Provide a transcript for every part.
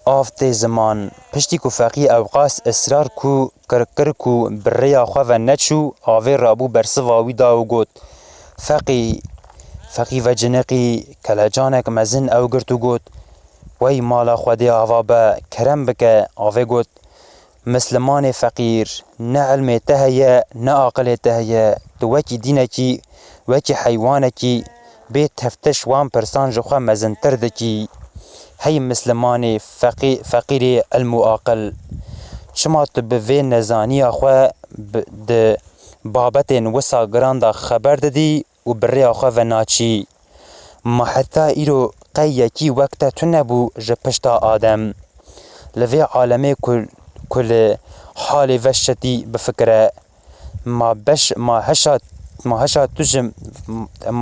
آفت زمان پشتی کو فقی اوقاس اصرار کو کرکر کو بریا خواه نچو آوه رابو برسواوی داو گوت فقی و جنقی کلجانک مزن او گرتو گوت وی مالا خودی آوا با کرم بکه آوه گوت مسلمان فقیر نه علم تهیه نه عقل تهیه تو وکی دینکی وکی حیوانکی بیت تفتش وان پرسان جخوا مزنتر دکی هی مسلمان فقیر علم و عقل شما تو به وی نزانی آخوا ده بابت وسا گراندا خبر دادی و بری آخوا و ناچی ما حتی ایرو قیکی وقت تو نبو جپشتا آدم لوی عالمه کل حال وشتی بفکره ما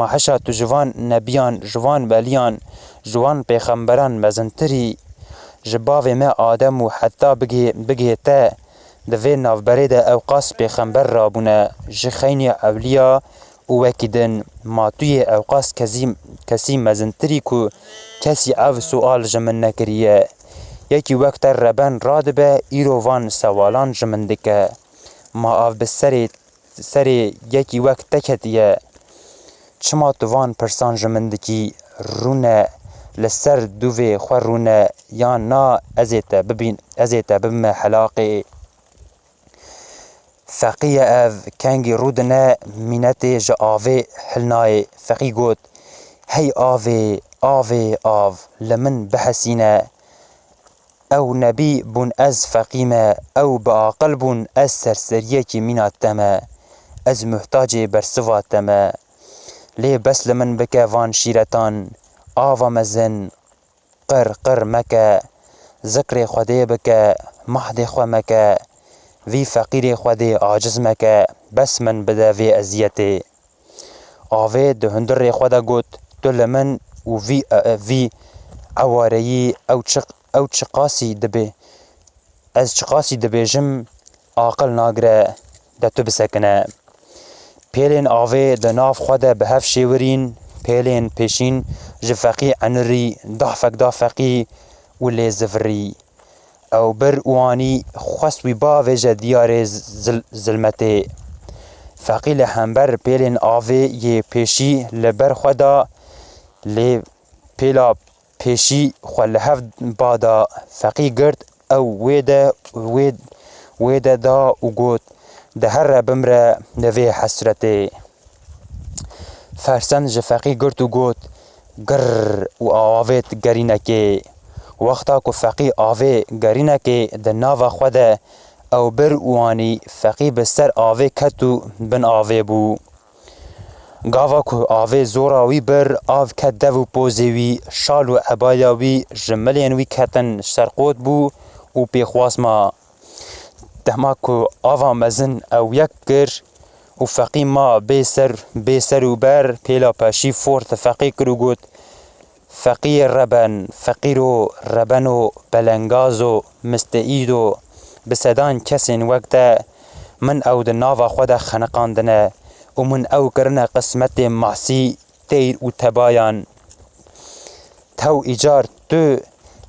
هشا تو جوان نبیان جوان ولیان جوان پیغمبران مزنتری جباوی ما آدم و حتی بگه تا دوی نافبره ده اوقاس پیغمبر رابونه جخین اولیا و وکیدن ما توی اوقاس کسی مزنتری که کسی او سوال جمن نکریه یکی وقت ربن راد به ایروان سوالان جمن دکه ما آف به سری یکی وقت تکتیه چما توان پرسان جمن دکی رونه لسر دوی خور رونه یا نا ازیتا ببین حلاقی فقیه او کنگی رودنه مینت جا آوه حلنای فقی گوت هی آوه لمن بحسینه او نبی بون از فقیمه او بعاقل بون از سرسریه که میناتمه از محتاج برسواتمه لی بس لمن بکه وان شیرتان آوا مزن قر مکه ذکر خوده بکه محد خو مکه وی فقیر خوده عاجز مکه بس من بده وی ازیته آوه ده هندر خوده گوت تو لمن و وی عوارهی او چقاسی دبی از چقاسی دبی جم عاقل ناگره ده تو بسکنه پیلین آوه ده ناف خوده به هف شیورین پیلین پیشین جفقی عنری دافقی و لیزفری او بر اوانی خواستوی باوه جدیار ظلمته فقی لحنبر پیلین آوه یه پیشی لبر خودا لی پیلا پیشی خلهف بادا فقی گرد او ویده دا و گوت ده هر بمره نوی حسرته فرسن جفقی گرد و گوت گر و آوید گرینکه وقتا که فقی آوه گرینکه ده ناو خوده او بر اوانی فقی بسر آوه کتو بن آوه بو گاوا که آوه زوراوی بر آو کت دو پوزیوی شال و عبایاوی جملینوی کتن سرقوت بو و پیخواس ما دهما که آوا مزن او یک گر و فقی ما بیسر و بر پیلا پاشی فورت فقی کرو گوت فقیر ربن و بلنگازو مستعیدو بسدان کسین وقت من او ده ناوا خود خنقاندنه و من او کرنه قسمت معصی تیر و تبایان تو ایجار تو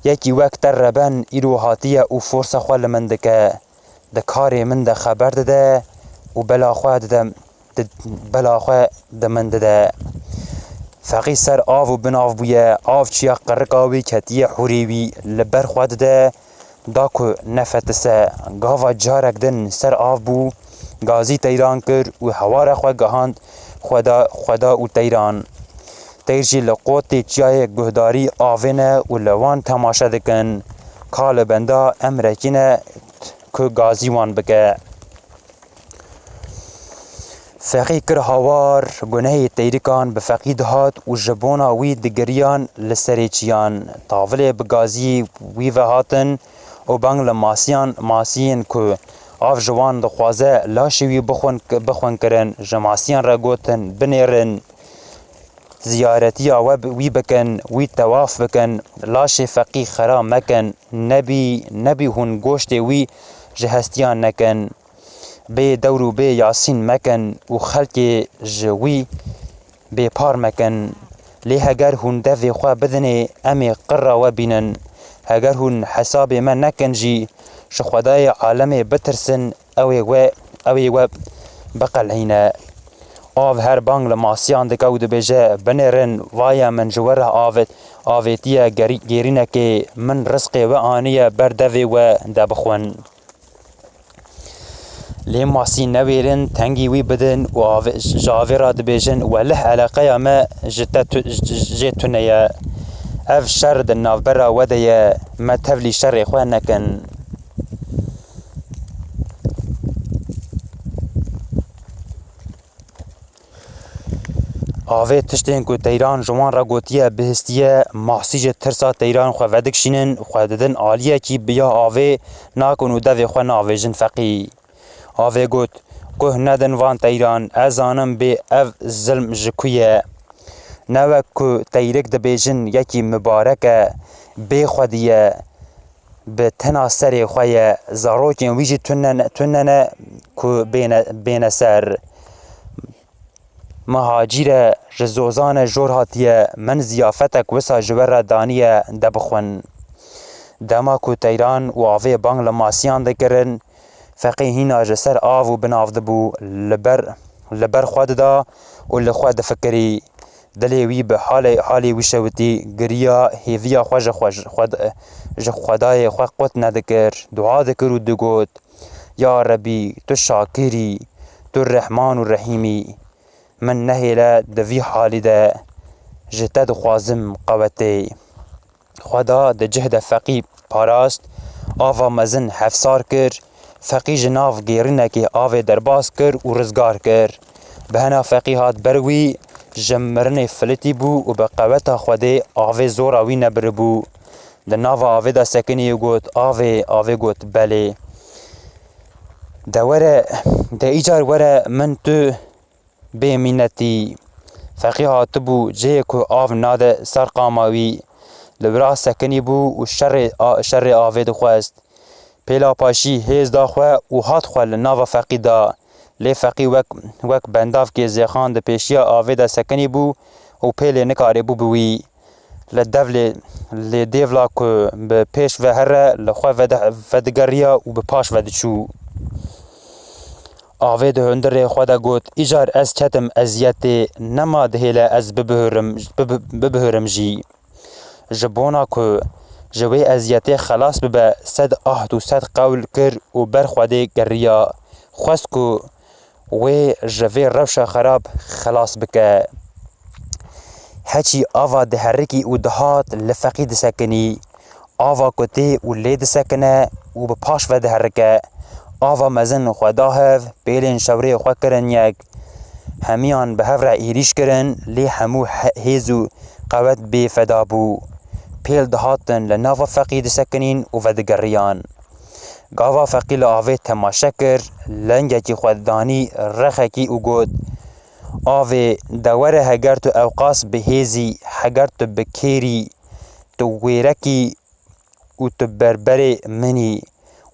یکی وقت ربن ایرو حاتیه و فرصه خوال من دکه ده کاری من ده خبر ده و بلاخواه ده من ده فقی سر آو و بناو بویه آو چیا قرقاوی کتیه حوریوی لبر خواه ده داکو نفتسه گاوا جارک دن سر آو بو گازی تیران کر و هوار خواه گهاند خدا و تیران تیرجی لقوت چیای گهداری آوینه و لوان تماشا دکن کال بندا امرکینه که گازی وان بکه فقی کر هوار گناه تیرکان به فقید هات و جبونا وی دگریان لسریچیان تاوله بگازی وی و هاتن و بانگ لماسیان که آف جوان دخوازه لاشوی بخون کرن جماسیان را گوتن بنیرن زیارتی آوه وی بکن وی تواف بکن لاش فقی خرا مکن نبی هون گوشت وی جهستیان نکن بی دورو بی یاسین مکن و خلق جوی بی پار مکن لی هگر هون دوی خواه بدنه امی قرر و بینن هگر هون حساب من نکن جی شخدای عالم بترسن اوی و بقلعینه آو هر بانگ لماسیان دکود بجه بنرن وایا من جوره آویتیه گیرینه که من رزق و آنیه بردوی و دبخون لی ماسی نویرن تنگی وی بدن و جاوی را دبیجن و له علاقه ما جتونه اف شر د نافبرا ودیه ما تفلی شر خواه نکن آوه تشتین که تیران جوان را گوتیه بهستیه محسیج ترسا تیران خواه ودکشینن خواه ددن آلیه کی بیا آوه ناکن و دوی خواه ناویجن فقی آوه گوت که ندن وان تیران ازانم به اف ظلم جکویه نوک که تیرک دبیجن یکی مبارکه بی خودیه به تنا سر خواه زاروکین ویجی تننه که بین سر مهاجر جزوزان جور هاتیه من زیافتک وسا جور دانیه دبخون دما کو تیران و آوه بانگ لماسیان دکرن فقیهینا جسر آو و بناف دبو لبر خود دا و لخواد فکری دلی وی به حالی وشوتی گریا هیویا خدای خواه قوت ندکر دعا دکر و دگوت یا ربی تو شاکری تو رحمان و رحیمی من نهیله دوی حالی ده جتد خوازم قوتی خدا ده جهد فقی پاراست آوا مزن حفصار کر فقی جناف گیرنه که آوه درباس کر و رزگار کر بهنا فقی هات بروی جمرن فلتی بو و بقوتا خوده آوه زوراوی نبر بو ده ناو آوه دا سکنی گوت آوه گوت بله ده ایجار وره من تو بمینتی فقی هات بو جه که آو ناده سر قاماوی لبرا سکنی بو و شر آوه دو خواست پیلا پاشی هیز دا خواه و هات خواه لناو فقی دا لی فقی وک بنداف که زیخان ده پیشیا آوه دا سکنی بو و پیل نکاری بو بوی لی دیولا که به پیش و هره لخواه ودگریا و به پاش ودچو آوه ده هندر خود گوت ایجار از چتم ازیت نما دهیله از ببهرم جی جبونا که جوی ازیت خلاص ببه صد آهد و صد قول کر و بر خوده گریا خواست که وی جوی روش خراب خلاص بکه هچی آوا ده هرکی و دهات لفقی ده سکنی آوا کتی و لی ده سکنه و بپاش و ده هرکه آوا مزن خدا هف بیلین شوری خوا کرن یک همیان به هفره ایریش کرن لی همو هیزو قوت بی فدا بو پیل دهاتن لناوا فقی ده سکنین و ودگریان گاوا فقی لآوه تماشا کر لنگکی خوددانی رخکی و گود آوه دوره هگر تو اوقاس بهیزی هگر تو بکیری تو ویرکی و تو بربر منی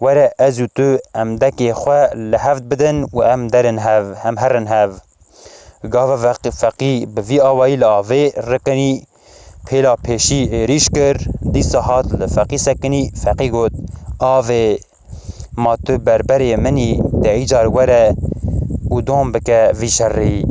وره ازو تو امدکی خواه لحفت بدن و ام درن هف هم هرن هف گاوا فقی بوی آوائی لآوه رکنی پیلا پیشی ایریش کر دی ساحات لفقی سکنی فقی گود آوه ما تو بربر منی دعی جار وره و دوم بکه وی شری